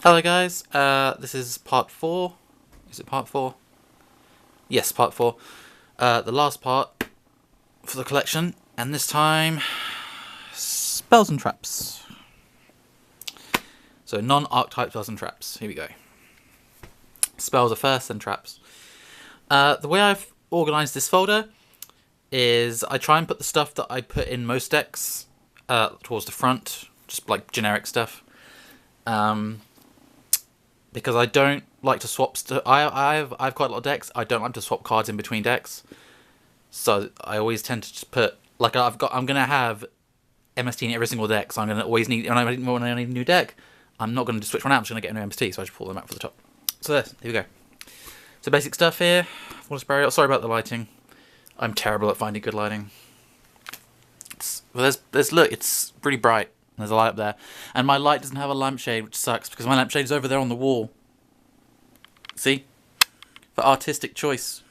Hello guys, this is part 4. Is it part 4? Yes, part 4. The last part for the collection, and this time, spells and traps. So non-archetype spells and traps. Here we go. Spells are first, then traps. The way I've organised this folder is I try and put the stuff that I put in most decks towards the front, just like generic stuff. Because I don't like to swap stuff. I've quite a lot of decks. I don't like to swap cards in between decks, so I always tend to just put like I'm gonna have MST in every single deck. So I'm gonna always need when I need a new deck. I'm not gonna just switch one out. I'm just gonna get a new MST. So I just pull them out for the top. So here we go. So basic stuff here. Burial. Sorry about the lighting. I'm terrible at finding good lighting. Look. It's pretty bright. There's a light up there. And my light doesn't have a lampshade, which sucks, because my lampshade is over there on the wall. See? For artistic choice.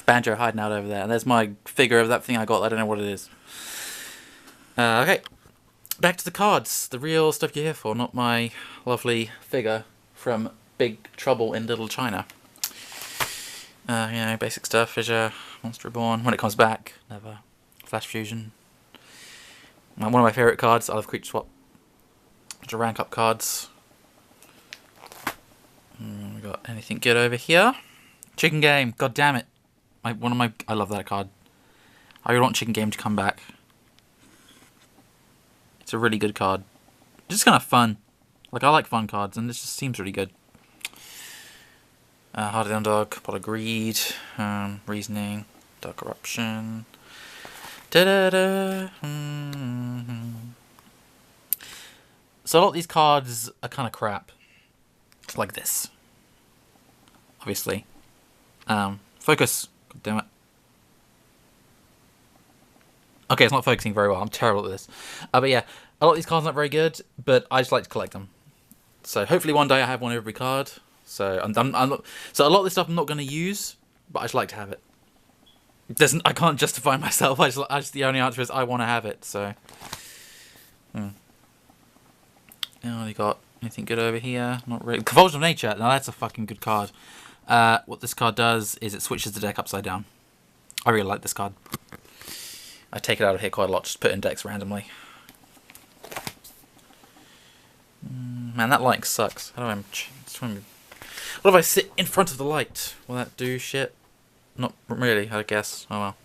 Banjo hiding out over there. And there's my figure of that thing I got. I don't know what it is. Okay. Back to the cards. The real stuff you're here for, not my lovely figure from Big Trouble in Little China. Basic stuff. Fissure, Monster Reborn. When it comes back, never. Flash Fusion. One of my favourite cards, I love Creature Swap. To rank up cards. We got anything good over here? Chicken Game, god damn it. I love that card. I really want Chicken Game to come back. It's a really good card. Just kind of fun. Like, I like fun cards, and this just seems really good. Heart of the Underdog, Pot of Greed, Reasoning, Dark Corruption. Da-da-da. So a lot of these cards are kind of crap. Like this. Obviously. Focus. God damn it. Okay, it's not focusing very well. I'm terrible at this. But yeah, a lot of these cards aren't very good, but I just like to collect them. So hopefully one day I have one of every card. So so a lot of this stuff I'm not going to use, but I just like to have it. I can't justify myself. The only answer is I want to have it. So, Oh, you got anything good over here? Not really. Convulsion of Nature. Now that's a fucking good card. What this card does is it switches the deck upside down. I really like this card. I take it out of here quite a lot. Just put it in decks randomly. Man, that light sucks. How do I? What if I sit in front of the light? Will that do shit? Not really, I guess. Oh well.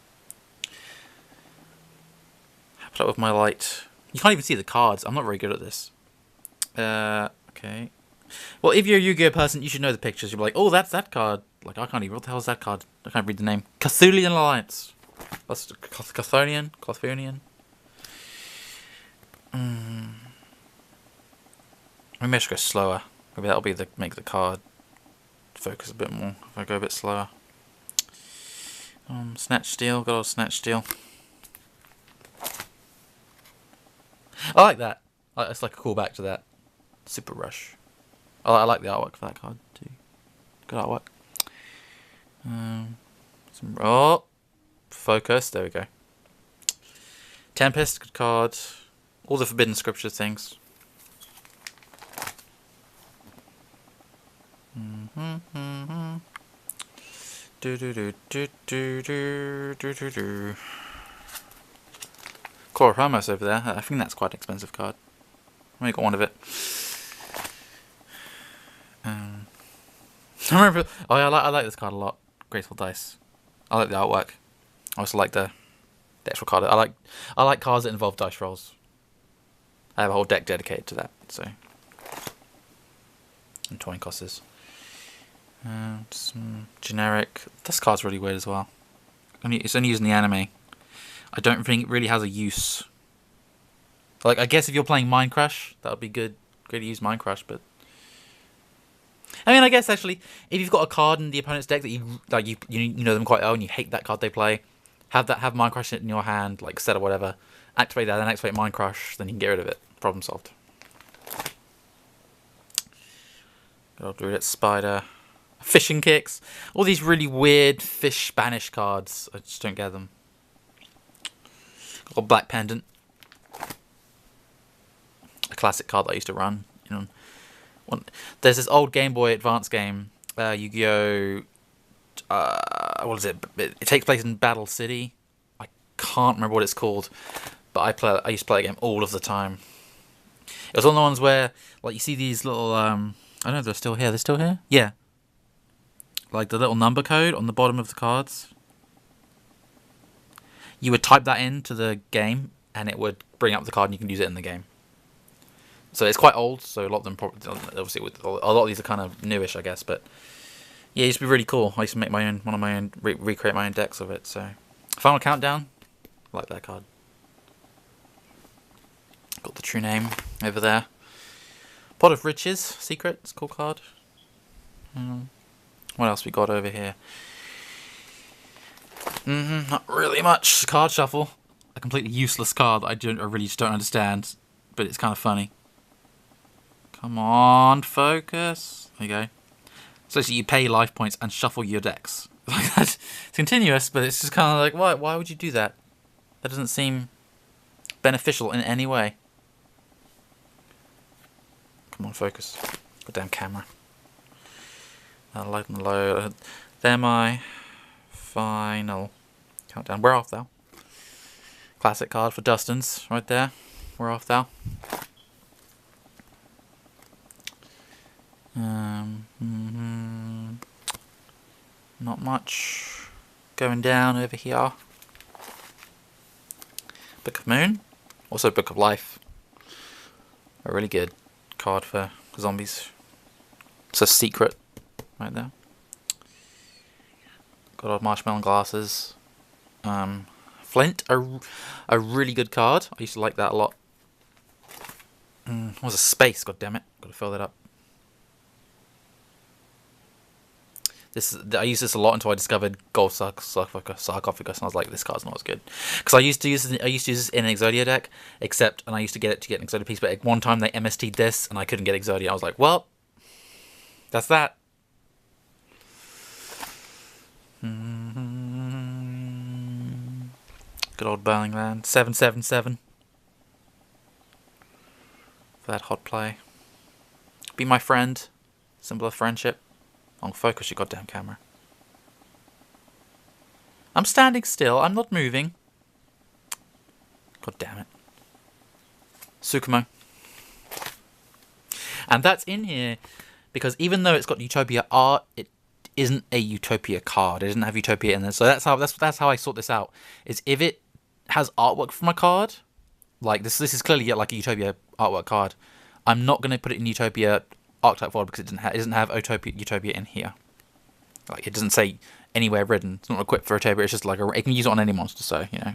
Put up with my light. You can't even see the cards. I'm not very good at this. Okay. Well, if you're a Yu-Gi-Oh person, you should know the pictures. You'll be like, oh, that's that card. Like, I can't even. What the hell is that card? I can't read the name. Cthulian Alliance. That's Chthonian. Maybe I should go slower. Maybe that'll be make the card focus a bit more if I go a bit slower. Snatch Steal, got old Snatch Steal. I like that. It's like a callback to that. Super Rush. I like the artwork for that card too. Good artwork. Focus. There we go. Tempest, good card. All the Forbidden Scripture things. Core of Hermos over there. I think that's quite an expensive card. I only got one of it. I remember. Oh yeah, I like this card a lot. Graceful Dice. I like the artwork. I also like the actual card. I like cards that involve dice rolls. I have a whole deck dedicated to that. So. And Toying Cosses. Some generic. This card's really weird as well. It's only used in the anime. I don't think it really has a use. Like, I guess if you're playing Mind Crush, that would be good. Good to use Mind Crush, but I mean, I guess actually, if you've got a card in the opponent's deck that you know them quite well and you hate that card they play, have Mind Crush in your hand, like set or whatever. Activate that, then activate Mind Crush, then you can get rid of it. Problem solved. Good old Druid Spider. Fishing Kicks. All these really weird fish Spanish cards. I just don't get them. Got a Black Pendant. A classic card that I used to run. There's this old Game Boy Advance game, Yu-Gi-Oh! What is it? It takes place in Battle City. I can't remember what it's called, but I used to play a game all of the time. It was one of the ones where, like, you see these little, I don't know if they're still here. They're still here? Yeah. Like the little number code on the bottom of the cards. You would type that into the game, and it would bring up the card, and you can use it in the game. So it's quite old, so a lot of them probably, obviously, a lot of these are kind of newish, I guess, but yeah, it used to be really cool. I used to make my own, recreate my own decks of it, so. Final Countdown, I like that card. Got the true name over there. Pot of Riches, secret, it's a cool card. What else we got over here? Not really much. Card Shuffle, a completely useless card that I really just don't understand, but it's kind of funny. Come on, focus. There you go. So you pay life points and shuffle your decks. Like that. It's continuous, but it's just kind of like, why would you do that? That doesn't seem beneficial in any way. Come on, focus. Goddamn camera. Light and low. There my final countdown. Where art thou? Classic card for Dustin's right there. Where art thou? Not much going down over here. Book of Moon, also Book of Life. A really good card for zombies. It's a secret right there. Got old Marshmallow Glasses. Flint, a really good card. I used to like that a lot. What was a space? God damn it! Got to fill that up. I used this a lot until I discovered Gold Sarcophagus, and I was like, this card's not as good. Because I used to use this in an Exodia deck, and I used to get it to get an Exodia piece, but at one time they MST'd this, and I couldn't get Exodia. I was like, well, that's that. Good old Burning Land. 777. For that hot play. Be my friend. Symbol of friendship. On focus your goddamn camera. I'm standing still. I'm not moving. God damn it. Tsukumo. And that's in here because even though it's got Utopia art, it isn't a Utopia card. It doesn't have Utopia in there. So that's how I sort this out. Is if it has artwork from a card, like this is clearly like a Utopia artwork card. I'm not going to put it in Utopia archetype forward because it doesn't have Utopia in here. Like it doesn't say anywhere written. It's not equipped for Utopia. It's just like it can use it on any monster. So you know,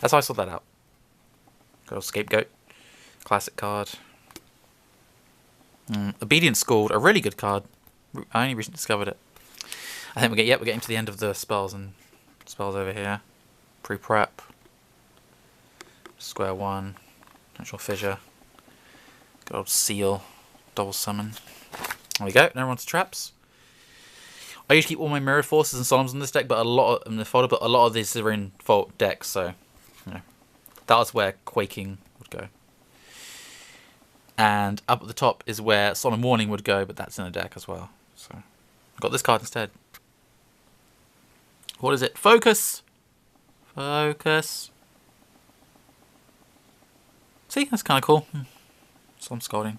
that's how I sort that out. Good old Scapegoat, classic card. Obedient Schooled, a really good card. I only recently discovered it. I think we're getting to the end of the spells over here. Pre-prep. Square one. Natural Fissure. Good old Seal. Double Summon. There we go. Now we're on to traps. I usually keep all my Mirror Forces and Solemns in this deck, but a lot of these are in Vault decks, so you know, that was where Quaking would go. And up at the top is where Solemn Warning would go, but that's in a deck as well. So I've got this card instead. What is it? Focus! Focus. See, that's kind of cool. Solemn Scalding.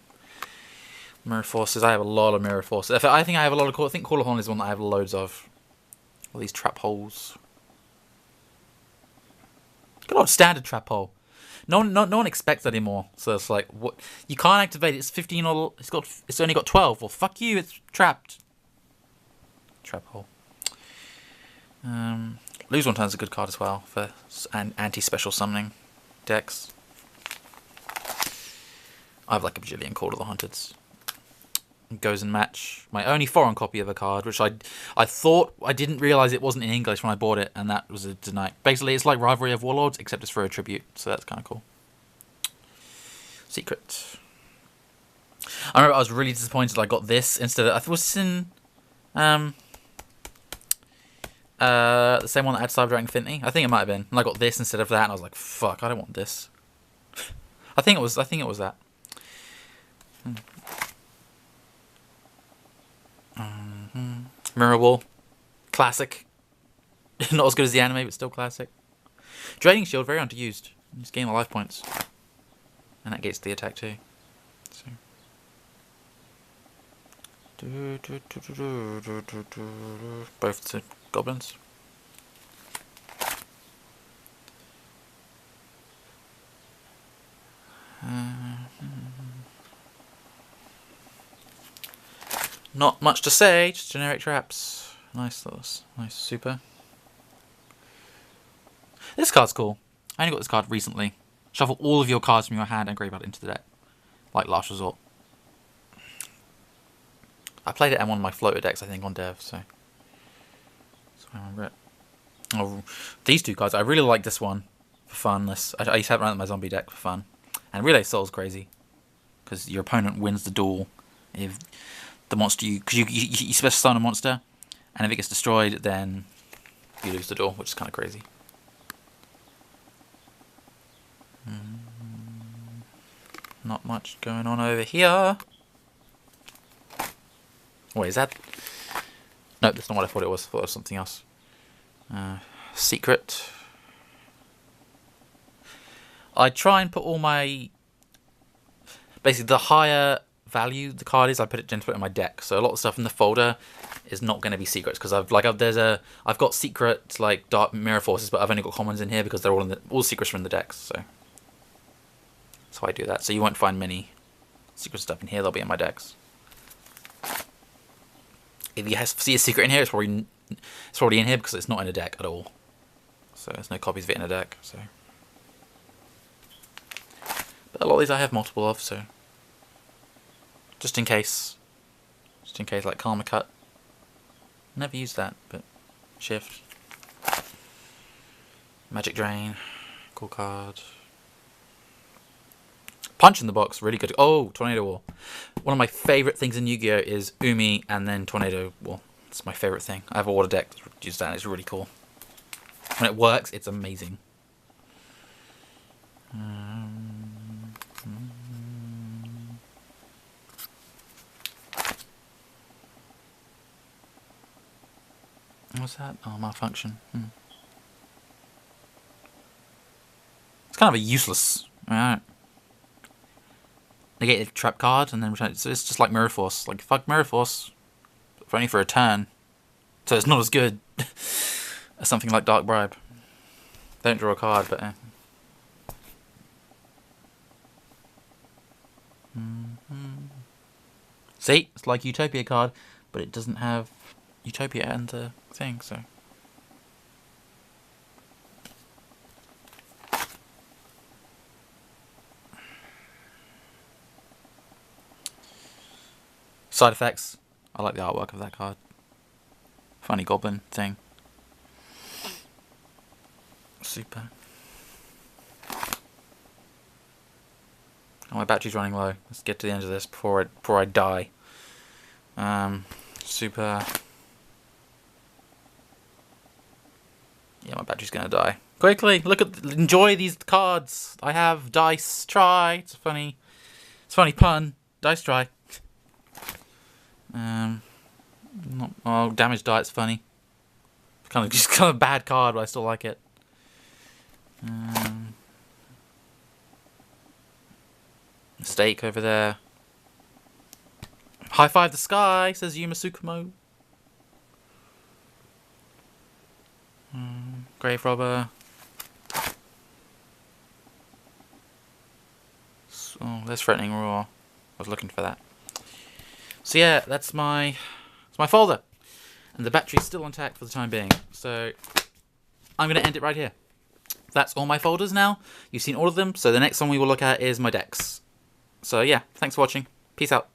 Mirror Forces. I have a lot of Mirror Forces. I think I have a lot of. I think Call of Horn is one that I have loads of. All these trap holes. Good old standard trap hole. No one expects that anymore. So it's like, what? You can't activate it. It's 15 or it's only got 12. Well, fuck you. It's trapped. Trap hole. Lose One Turn's a good card as well for anti-special summoning decks. I have like a bajillion Call of the Hunteds. Goes and Match. My only foreign copy of a card, which I thought I didn't realise it wasn't in English when I bought it, and that was a denied. Basically, it's like Rivalry of Warlords, except it's for a tribute, so that's kind of cool. Secret. I remember I was really disappointed I got this instead of... I was in... the same one that had Cyber Dragon Infinity. I think it might have been. And I got this instead of that, and I was like, fuck, I don't want this. I think it was that. Mirror Wall. Classic. Not as good as the anime, but still classic. Draining Shield, very underused. Just gain the life points. And that gets the attack too. So. Both the goblins. Not much to say, just generic traps. Nice, nice super. This card's cool. I only got this card recently. Shuffle all of your cards from your hand and graveyard into the deck. Like Last Resort. I played it in one of my floater decks, I think, on Dev, so I remember it. Oh, these two cards, I really like this one for fun. I used to have it around my zombie deck for fun. And Relay Soul's crazy. Because your opponent wins the duel if the monster because you special summon a monster, and if it gets destroyed, then you lose the duel, which is kind of crazy. Not much going on over here. Wait, is that? No, that's not what I thought it was. I thought it was something else. Secret. I try and put all my... Basically, the higher value the card is, I put it in my deck. So a lot of stuff in the folder is not going to be secrets because I've got secret like Dark Mirror Forces, but I've only got commons in here because they're all secrets are in the decks. So that's why I do that. So you won't find many secret stuff in here. They'll be in my decks. If you see a secret in here, it's probably in here because it's not in a deck at all. So there's no copies of it in a deck. So, but a lot of these I have multiple of. So just in case, like Karma Cut. Never used that, but Shift, Magic Drain, cool card. Punch in the Box, really good. Oh, Tornado Wall. One of my favourite things in Yu-Gi-Oh! Is Umi and then Tornado Wall. It's my favourite thing. I have a water deck that uses that. It's really cool. When it works, it's amazing. What's that? Oh, Malfunction. It's kind of a useless. Alright. Negate the trap card and then return it. So it's just like Mirror Force. Like, fuck Mirror Force. But only for a turn. So it's not as good as something like Dark Bribe. Don't draw a card, but See? It's like Utopia card, but it doesn't have Utopia and the thing, so. Side effects. I like the artwork of that card. Funny goblin thing. Super. Oh, my battery's running low. Let's get to the end of this before I die. Super. Yeah, my battery's gonna die. Quickly, enjoy these cards. I have Dice Try. It's a funny pun. Dice Try. Damage Die. It's funny. Just kind of a bad card, but I still like it. Mistake over there. High five the sky, says Yuma Tsukumo. Grave Robber. Oh, there's Threatening Roar. I was looking for that. So yeah, that's my folder. And the battery's still intact for the time being. So I'm going to end it right here. That's all my folders now. You've seen all of them. So the next one we will look at is my decks. So yeah, thanks for watching. Peace out.